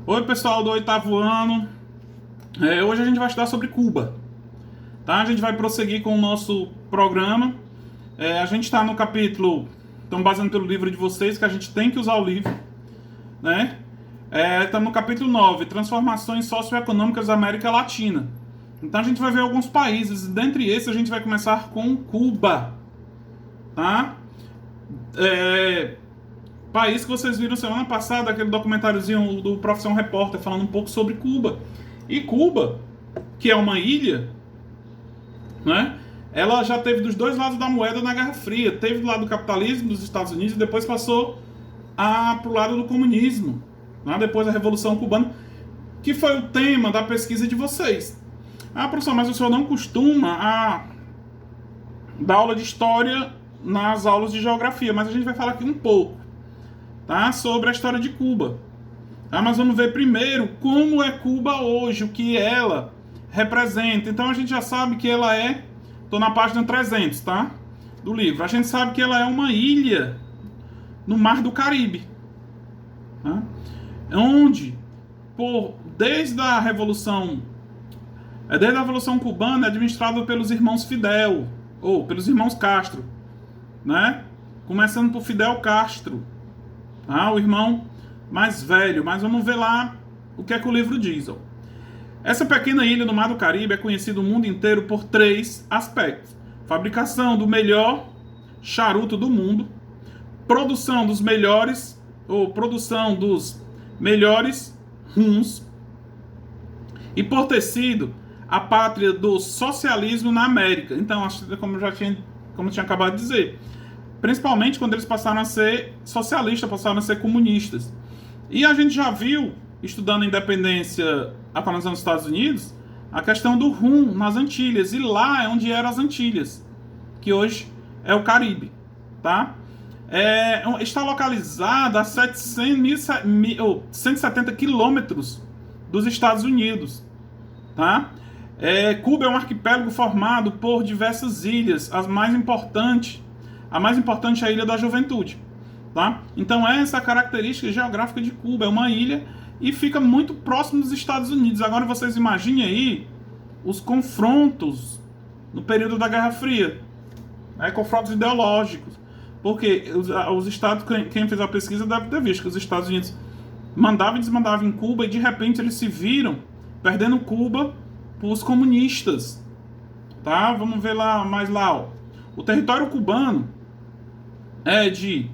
Oi, pessoal do oitavo ano. Hoje a gente vai estudar sobre Cuba, tá? A gente vai prosseguir com o nosso programa. A gente está no capítulo, estamos baseando pelo livro de vocês, que a gente tem que usar o livro, né? Estamos no capítulo 9, Transformações Socioeconômicas da América Latina. Então a gente vai ver alguns países, e dentre esses a gente vai começar com Cuba, tá? País que vocês viram semana passada, aquele documentáriozinho do Profissão Repórter falando um pouco sobre Cuba. E Cuba, que é uma ilha, né? Ela já teve dos dois lados da moeda na Guerra Fria. Teve do lado do capitalismo dos Estados Unidos e depois passou para o lado do comunismo, né? Depois da Revolução Cubana, que foi o tema da pesquisa de vocês. Ah, professor, mas o senhor não costuma dar aula de história nas aulas de geografia, mas a gente vai falar aqui um pouco, tá? Sobre a história de Cuba. Tá? Mas vamos ver primeiro como é Cuba hoje, o que ela representa. Então a gente já sabe que ela tô na página 300, tá? Do livro. A gente sabe que ela é uma ilha no Mar do Caribe, tá? Onde, desde a Revolução Cubana, é administrada pelos irmãos Fidel, ou pelos irmãos Castro, né? Começando por Fidel Castro, tá? O irmão mais velho, mas vamos ver lá o que é que o livro diz. Ó. Essa pequena ilha no Mar do Caribe é conhecida no mundo inteiro por 3 aspectos: fabricação do melhor charuto do mundo, produção dos melhores rums, e por ter sido a pátria do socialismo na América. Então, como eu tinha acabado de dizer, principalmente quando eles passaram a ser socialistas, passaram a ser comunistas. E a gente já viu, estudando a independência a colonização dos Estados Unidos, a questão do rum nas Antilhas. E lá é onde eram as Antilhas, que hoje é o Caribe, tá? Está localizada a 170 quilômetros dos Estados Unidos, tá? Cuba é um arquipélago formado por diversas ilhas. A mais importante é a Ilha da Juventude, tá? Então essa é a característica geográfica de Cuba. É uma ilha e fica muito próximo dos Estados Unidos. Agora vocês imaginem aí os confrontos no período da Guerra Fria, né? Confrontos ideológicos, porque os Estados, quem fez a pesquisa deve ter visto que os Estados Unidos mandavam e desmandavam em Cuba e de repente eles se viram perdendo Cuba para os comunistas, tá? Vamos ver lá mais lá, ó. O território cubano é de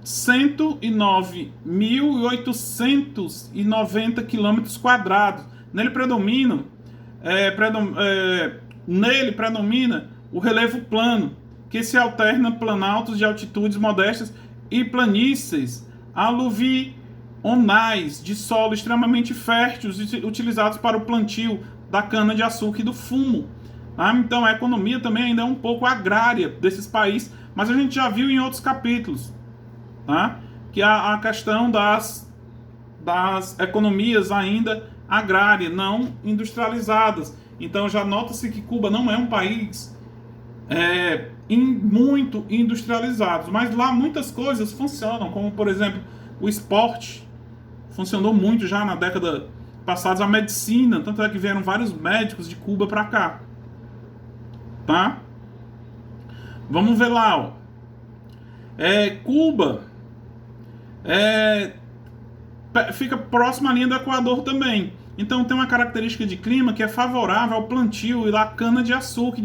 109.890 quilômetros quadrados. Nele predomina o relevo plano, que se alterna planaltos de altitudes modestas e planícies aluvionais de solo extremamente férteis utilizados para o plantio da cana-de-açúcar e do fumo. Tá? Então a economia também ainda é um pouco agrária desses países, mas a gente já viu em outros capítulos, tá? Que a questão das economias ainda agrárias, não industrializadas. Então já nota-se que Cuba não é um país muito industrializado, mas lá muitas coisas funcionam, como por exemplo o esporte funcionou muito já na década passada, a medicina, tanto é que vieram vários médicos de Cuba para cá, tá? Vamos ver lá, ó. Cuba fica próximo à linha do Equador também. Então tem uma característica de clima que é favorável ao plantio e da cana-de-açúcar e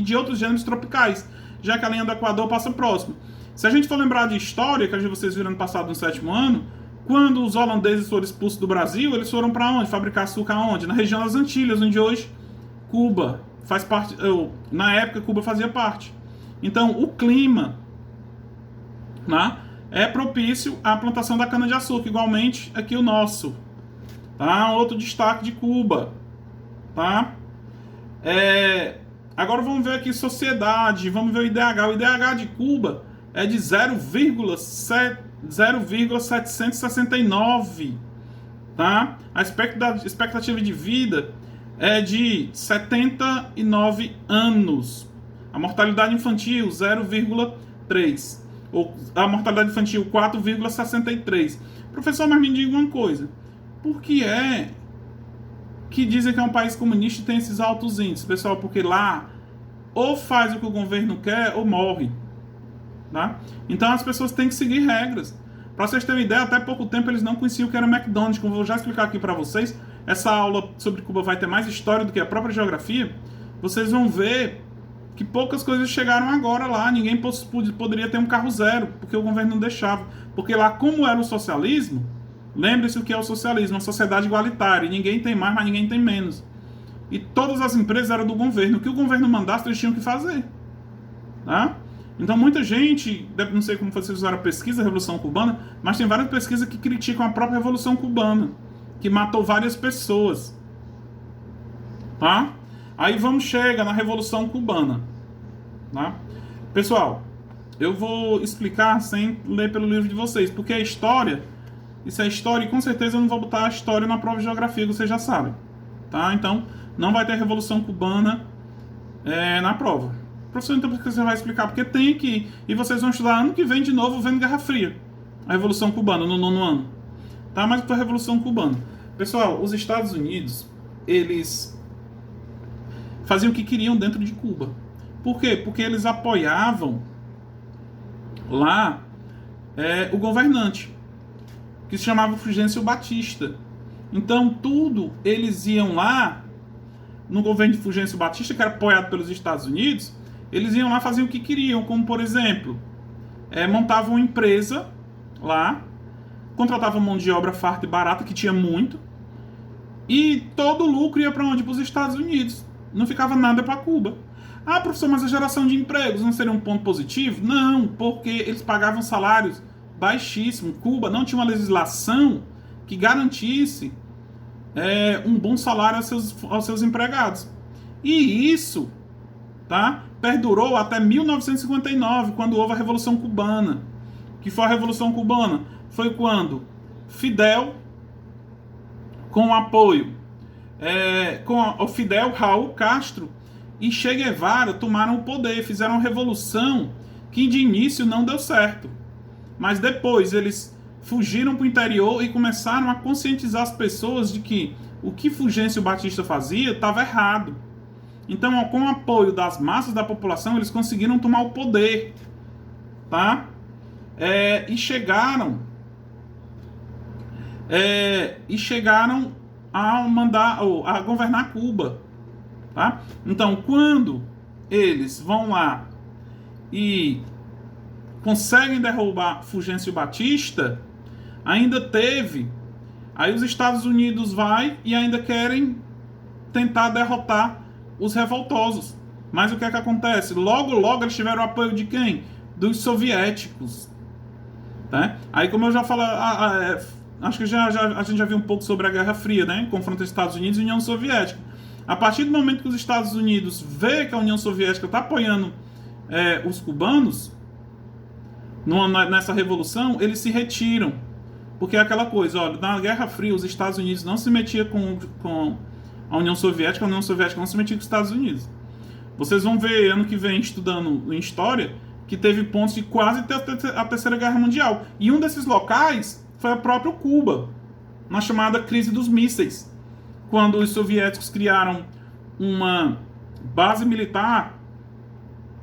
de outros gêneros tropicais, já que a linha do Equador passa próximo. Se a gente for lembrar de história, que vocês viram no passado, no 7º ano, quando os holandeses foram expulsos do Brasil, eles foram para onde? Fabricar açúcar onde? Na região das Antilhas, onde hoje Cuba faz parte. Na época, Cuba fazia parte. Então, o clima, né, é propício à plantação da cana-de-açúcar, igualmente aqui o nosso. Tá? Outro destaque de Cuba. Tá? Agora vamos ver aqui sociedade, vamos ver o IDH. O IDH de Cuba é de 0,769. Tá? A expectativa de vida é de 79 anos. A mortalidade infantil, 0,3. ou a mortalidade infantil 4,63. Professor, mas me diga uma coisa, por que é que dizem que é um país comunista e tem esses altos índices, pessoal? Porque lá ou faz o que o governo quer ou morre, tá? Então as pessoas têm que seguir regras. Para vocês terem uma ideia, até pouco tempo eles não conheciam o que era McDonald's. Como eu vou já explicar aqui para vocês, essa aula sobre Cuba vai ter mais história do que a própria geografia. Vocês vão ver que poucas coisas chegaram agora lá. Ninguém poderia ter um carro zero, porque o governo não deixava. Porque lá, como era o socialismo, lembre-se o que é o socialismo, uma sociedade igualitária. Ninguém tem mais, mas ninguém tem menos. E todas as empresas eram do governo. O que o governo mandasse, eles tinham que fazer. Tá? Então muita gente, não sei como vocês usaram a pesquisa da Revolução Cubana, mas tem várias pesquisas que criticam a própria Revolução Cubana, que matou várias pessoas. Tá? Aí vamos chegar na Revolução Cubana. Tá? Pessoal, eu vou explicar sem ler pelo livro de vocês, porque a história, isso é história e com certeza eu não vou botar a história na prova de geografia, vocês já sabem. Tá? Então, não vai ter Revolução Cubana na prova. Professor, então por que você vai explicar? Porque tem que... E vocês vão estudar ano que vem de novo vendo Guerra Fria. A Revolução Cubana, no 9º ano. Tá? Mas para a Revolução Cubana. Pessoal, os Estados Unidos, eles faziam o que queriam dentro de Cuba. Por quê? Porque eles apoiavam lá o governante, que se chamava Fulgêncio Batista. Então, tudo, eles iam lá, no governo de Fulgêncio Batista, que era apoiado pelos Estados Unidos, eles iam lá fazer o que queriam, como, por exemplo, montavam uma empresa lá, contratavam mão de obra farta e barata, que tinha muito, e todo o lucro ia para onde? Para os Estados Unidos. Não ficava nada para Cuba. Ah, professor, mas a geração de empregos não seria um ponto positivo? Não, porque eles pagavam salários baixíssimos. Cuba não tinha uma legislação que garantisse um bom salário aos seus empregados. E isso, tá, perdurou até 1959, quando houve a Revolução Cubana. Que foi a Revolução Cubana? Foi quando Fidel, com o apoio, o Fidel, Raul Castro e Che Guevara tomaram o poder, fizeram uma revolução que de início não deu certo. Mas depois eles fugiram para o interior e começaram a conscientizar as pessoas de que o que Fulgêncio Batista fazia estava errado. Então, com o apoio das massas da população, eles conseguiram tomar o poder, tá? E chegaram a governar Cuba, tá? Então, quando eles vão lá e conseguem derrubar Fulgêncio Batista, ainda teve... Aí os Estados Unidos vai e ainda querem tentar derrotar os revoltosos. Mas o que é que acontece? Logo eles tiveram o apoio de quem? Dos soviéticos. Tá? Aí, como eu já falei, acho que a gente já viu um pouco sobre a Guerra Fria, né? Confronto entre Estados Unidos e União Soviética. A partir do momento que os Estados Unidos vê que a União Soviética está apoiando os cubanos nessa revolução, eles se retiram. Porque é aquela coisa, olha, na Guerra Fria os Estados Unidos não se metiam com a União Soviética não se metia com os Estados Unidos. Vocês vão ver ano que vem, estudando em História, que teve pontos de quase ter a Terceira Guerra Mundial. E um desses locais foi a própria Cuba, na chamada crise dos mísseis, quando os soviéticos criaram uma base militar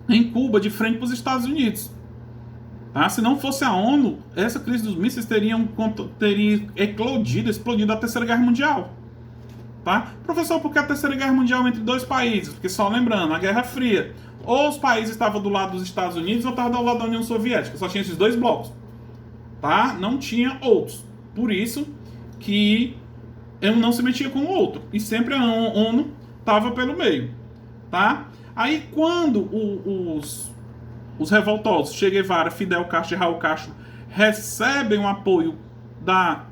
em Cuba, de frente para os Estados Unidos. Tá? Se não fosse a ONU, essa crise dos mísseis teria explodido a Terceira Guerra Mundial. Tá? Professor, por que a Terceira Guerra Mundial entre dois países? Porque, só lembrando, a Guerra Fria, ou os países estavam do lado dos Estados Unidos ou estavam do lado da União Soviética. Só tinha esses dois blocos. Tá? Não tinha outros. Por isso que um não se metia com o outro. E sempre a ONU estava pelo meio. Tá? Aí, quando os revoltosos, Che Guevara, Fidel Castro e Raul Castro, recebem o apoio da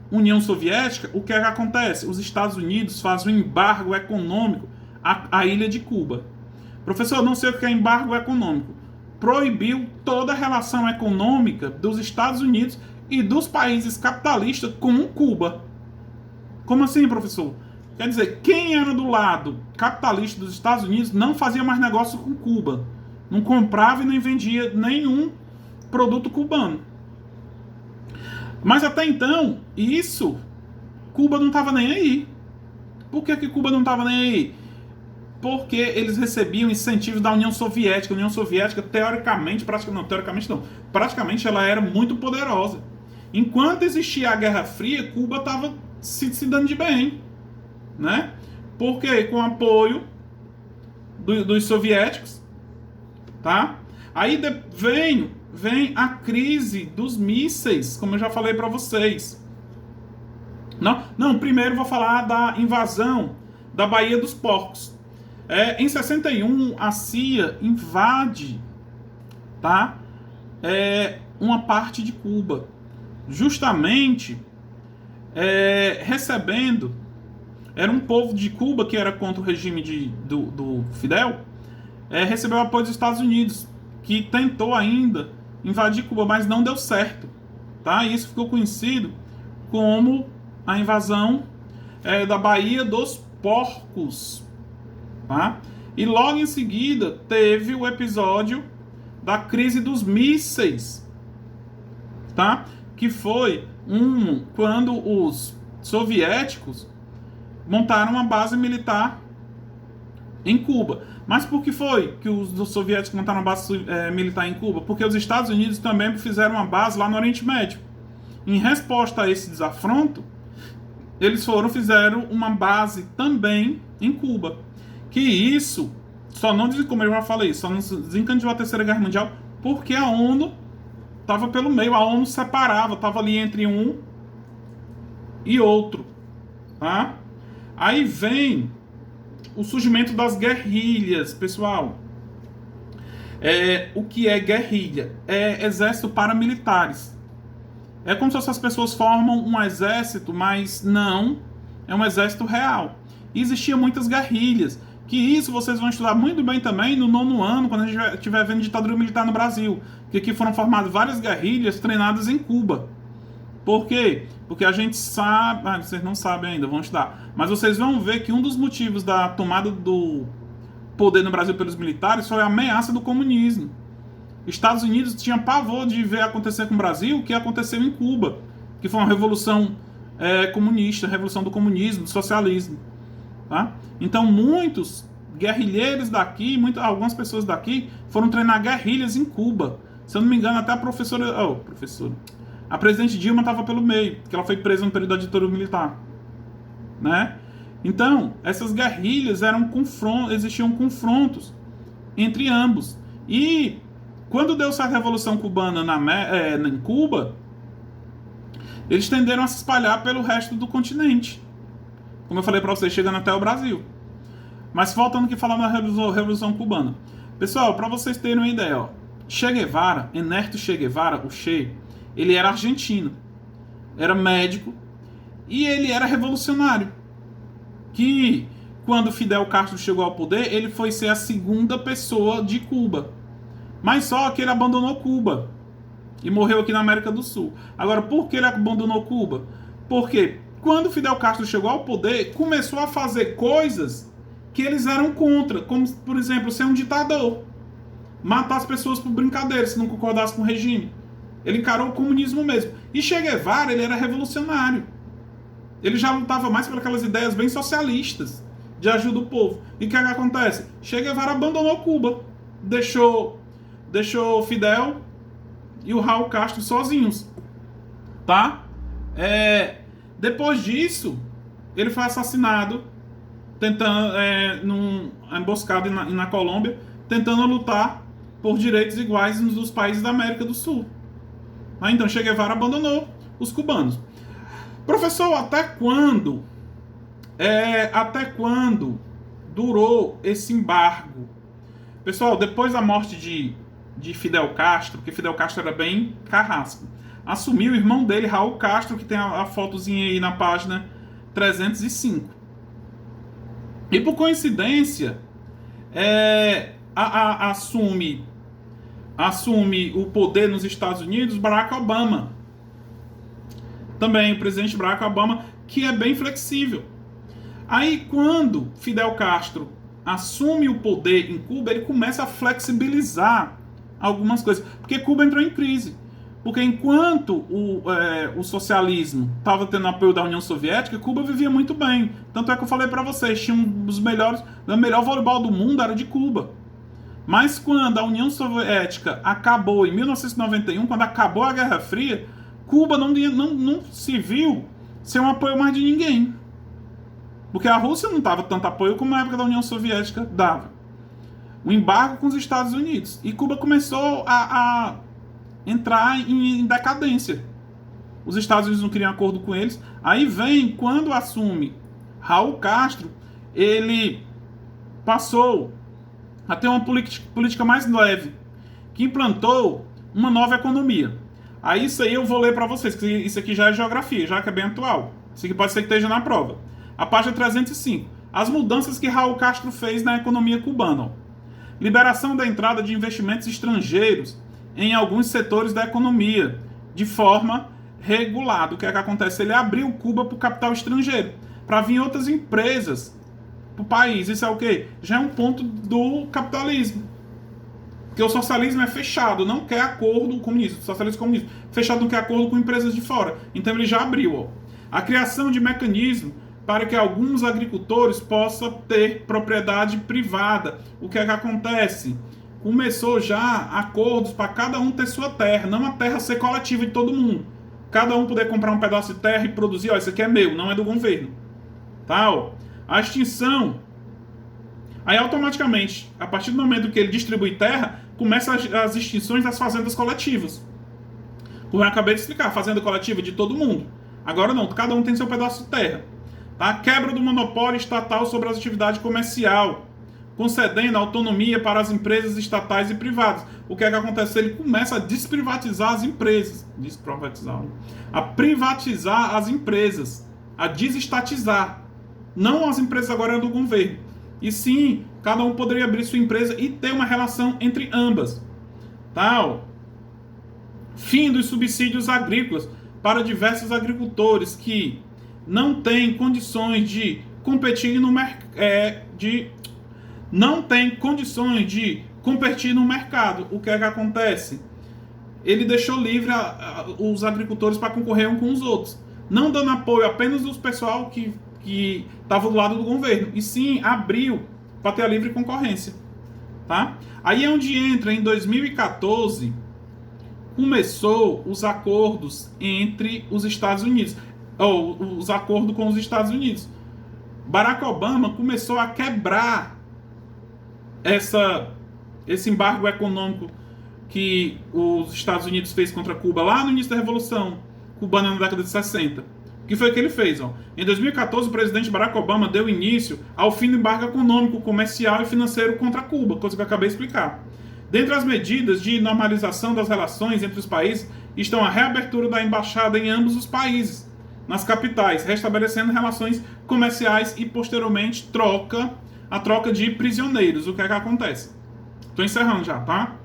União Soviética, o que é que acontece? Os Estados Unidos fazem um embargo econômico à ilha de Cuba. Professor, não sei o que é embargo econômico. Proibiu toda a relação econômica dos Estados Unidos e dos países capitalistas com Cuba. Como assim, professor? Quer dizer, quem era do lado capitalista dos Estados Unidos não fazia mais negócio com Cuba. Não comprava e nem vendia nenhum produto cubano. Mas até então, Cuba não estava nem aí. Por que Cuba não estava nem aí? Porque eles recebiam incentivos da União Soviética. A União Soviética, praticamente ela era muito poderosa. Enquanto existia a Guerra Fria, Cuba estava se dando de bem, né? Porque com apoio dos soviéticos, tá? Aí vem a crise dos mísseis, como eu já falei para vocês. Não, primeiro vou falar da invasão da Baía dos Porcos. Em 61, a CIA invade, tá? Uma parte de Cuba, justamente recebendo. Era um povo de Cuba que era contra o regime do Fidel, recebeu apoio dos Estados Unidos, que tentou ainda invadir Cuba, mas não deu certo, tá? E isso ficou conhecido como a invasão da Baía dos Porcos, tá? E logo em seguida teve o episódio da crise dos mísseis, tá? Que foi quando os soviéticos montaram uma base militar em Cuba. Mas por que foi que os soviéticos montaram uma base militar em Cuba? Porque os Estados Unidos também fizeram uma base lá no Oriente Médio. Em resposta a esse desafronto, eles fizeram uma base também em Cuba. Que isso só não, como eu já falei, só não desencadeou a Terceira Guerra Mundial porque a ONU estava pelo meio, a ONU separava, estava ali entre um e outro, tá? Aí vem o surgimento das guerrilhas, pessoal. O que é guerrilha? É exército paramilitares. É como se essas pessoas formam um exército, mas não é um exército real. E existiam muitas guerrilhas, que isso vocês vão estudar muito bem também no 9º ano, quando a gente estiver vendo ditadura militar no Brasil. Que aqui foram formadas várias guerrilhas treinadas em Cuba. Por quê? Porque a gente sabe... vocês não sabem ainda, vão estudar. Mas vocês vão ver que um dos motivos da tomada do poder no Brasil pelos militares foi a ameaça do comunismo. Estados Unidos tinha pavor de ver acontecer com o Brasil o que aconteceu em Cuba, que foi uma revolução comunista, revolução do comunismo, do socialismo. Tá? Então muitos guerrilheiros daqui, algumas pessoas daqui foram treinar guerrilhas em Cuba. Se eu não me engano, até a a presidente Dilma estava pelo meio, porque ela foi presa no período da ditadura militar, né? Então, essas guerrilhas existiam confrontos entre ambos. E quando deu essa revolução cubana em Cuba, eles tenderam a se espalhar pelo resto do continente. Como eu falei para vocês, chegando até o Brasil. Mas voltando aqui falando da Revolução Cubana. Pessoal, para vocês terem uma ideia, Che Guevara, Ernesto Che Guevara, o Che, ele era argentino, era médico e ele era revolucionário. Que quando Fidel Castro chegou ao poder, ele foi ser a segunda pessoa de Cuba. Mas só que ele abandonou Cuba e morreu aqui na América do Sul. Agora, por que ele abandonou Cuba? Porque quando Fidel Castro chegou ao poder, começou a fazer coisas que eles eram contra, como, por exemplo, ser um ditador, matar as pessoas por brincadeira, se não concordasse com o regime. Ele encarou o comunismo mesmo. E Che Guevara, ele era revolucionário. Ele já lutava mais por aquelas ideias bem socialistas, de ajuda ao povo. E o que acontece? Che Guevara abandonou Cuba, deixou Fidel e o Raul Castro sozinhos, tá? Depois disso, ele foi assassinado, tentando numa emboscada na Colômbia, tentando lutar por direitos iguais nos países da América do Sul. Então Che Guevara abandonou os cubanos. Professor, até quando durou esse embargo? Pessoal, depois da morte de Fidel Castro, porque Fidel Castro era bem carrasco, assumiu o irmão dele, Raul Castro, que tem a fotozinha aí na página 305. E por coincidência, assume o poder nos Estados Unidos Barack Obama. Também o presidente Barack Obama, que é bem flexível. Aí quando Fidel Castro assume o poder em Cuba, ele começa a flexibilizar algumas coisas. Porque Cuba entrou em crise. Porque enquanto o socialismo estava tendo apoio da União Soviética, Cuba vivia muito bem. Tanto é que eu falei para vocês, tinha o melhor voleibol do mundo era de Cuba. Mas quando a União Soviética acabou em 1991, quando acabou a Guerra Fria, Cuba não se viu sem um apoio mais de ninguém. Porque a Rússia não dava tanto apoio como na época da União Soviética dava. O embargo com os Estados Unidos. E Cuba começou a entrar em decadência. Os Estados Unidos não queriam acordo com eles. Aí vem, quando assume Raul Castro, ele passou a ter uma política mais leve, que implantou uma nova economia. Aí isso aí eu vou ler para vocês, que isso aqui já é geografia, já que é bem atual. Isso aqui pode ser que esteja na prova. A página 305. As mudanças que Raul Castro fez na economia cubana. Liberação da entrada de investimentos estrangeiros em alguns setores da economia, de forma regulada. O que é que acontece? Ele abriu Cuba para o capital estrangeiro, para vir outras empresas para o país. Isso é o quê? Já é um ponto do capitalismo. Porque o socialismo é fechado, não quer acordo com o comunismo. O socialismo comunista fechado não quer acordo com empresas de fora. Então ele já abriu. Ó. A criação de mecanismos para que alguns agricultores possam ter propriedade privada. O que é que acontece? Começou já acordos para cada um ter sua terra, não a terra ser coletiva de todo mundo. Cada um poder comprar um pedaço de terra e produzir, ó, isso aqui é meu, não é do governo. Tá, ó. A extinção. Aí automaticamente, a partir do momento que ele distribui terra, começam as extinções das fazendas coletivas. Como eu acabei de explicar, fazenda coletiva de todo mundo. Agora não, cada um tem seu pedaço de terra. Tá? Quebra do monopólio estatal sobre as atividades comercial, concedendo autonomia para as empresas estatais e privadas. O que é que acontece? Ele começa a desprivatizar as empresas. A privatizar as empresas. A desestatizar. Não as empresas agora do governo. E sim, cada um poderia abrir sua empresa e ter uma relação entre ambas. Tá? Fim dos subsídios agrícolas para diversos agricultores que não têm condições de competir no mercado. O que é que acontece? Ele deixou livre os agricultores para concorrer uns com os outros, não dando apoio apenas aos pessoal que estava do lado do governo, e sim abriu para ter a livre concorrência. Tá? Aí é onde entra, em 2014, começou os acordos entre os Estados Unidos, ou os acordos com os Estados Unidos. Barack Obama começou a quebrar esse embargo econômico que os Estados Unidos fez contra Cuba lá no início da Revolução Cubana, na década de 60. O que foi que ele fez? Ó? Em 2014, o presidente Barack Obama deu início ao fim do embargo econômico, comercial e financeiro contra Cuba, coisa que eu acabei de explicar. Dentre as medidas de normalização das relações entre os países estão a reabertura da embaixada em ambos os países, nas capitais, restabelecendo relações comerciais e, posteriormente, a troca de prisioneiros. O que é que acontece? Estou encerrando já, tá?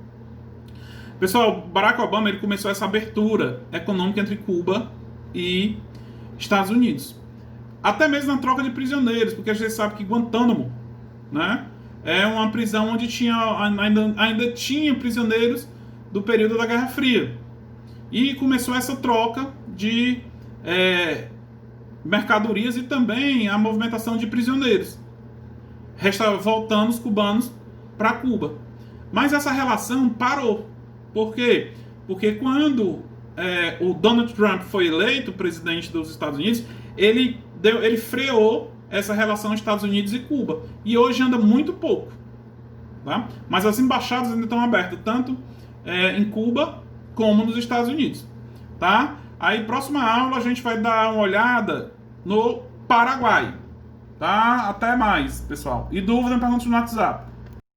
Pessoal, Barack Obama ele começou essa abertura econômica entre Cuba e Estados Unidos. Até mesmo na troca de prisioneiros, porque a gente sabe que Guantánamo, né, é uma prisão onde ainda tinha prisioneiros do período da Guerra Fria. E começou essa troca de mercadorias e também a movimentação de prisioneiros, voltando os cubanos para Cuba. Mas essa relação parou. Por quê? Porque quando o Donald Trump foi eleito presidente dos Estados Unidos, ele freou essa relação Estados Unidos e Cuba. E hoje anda muito pouco. Tá? Mas as embaixadas ainda estão abertas, tanto em Cuba como nos Estados Unidos. Tá? Aí, próxima aula, a gente vai dar uma olhada no Paraguai. Tá? Até mais, pessoal. E dúvida, pergunta no WhatsApp.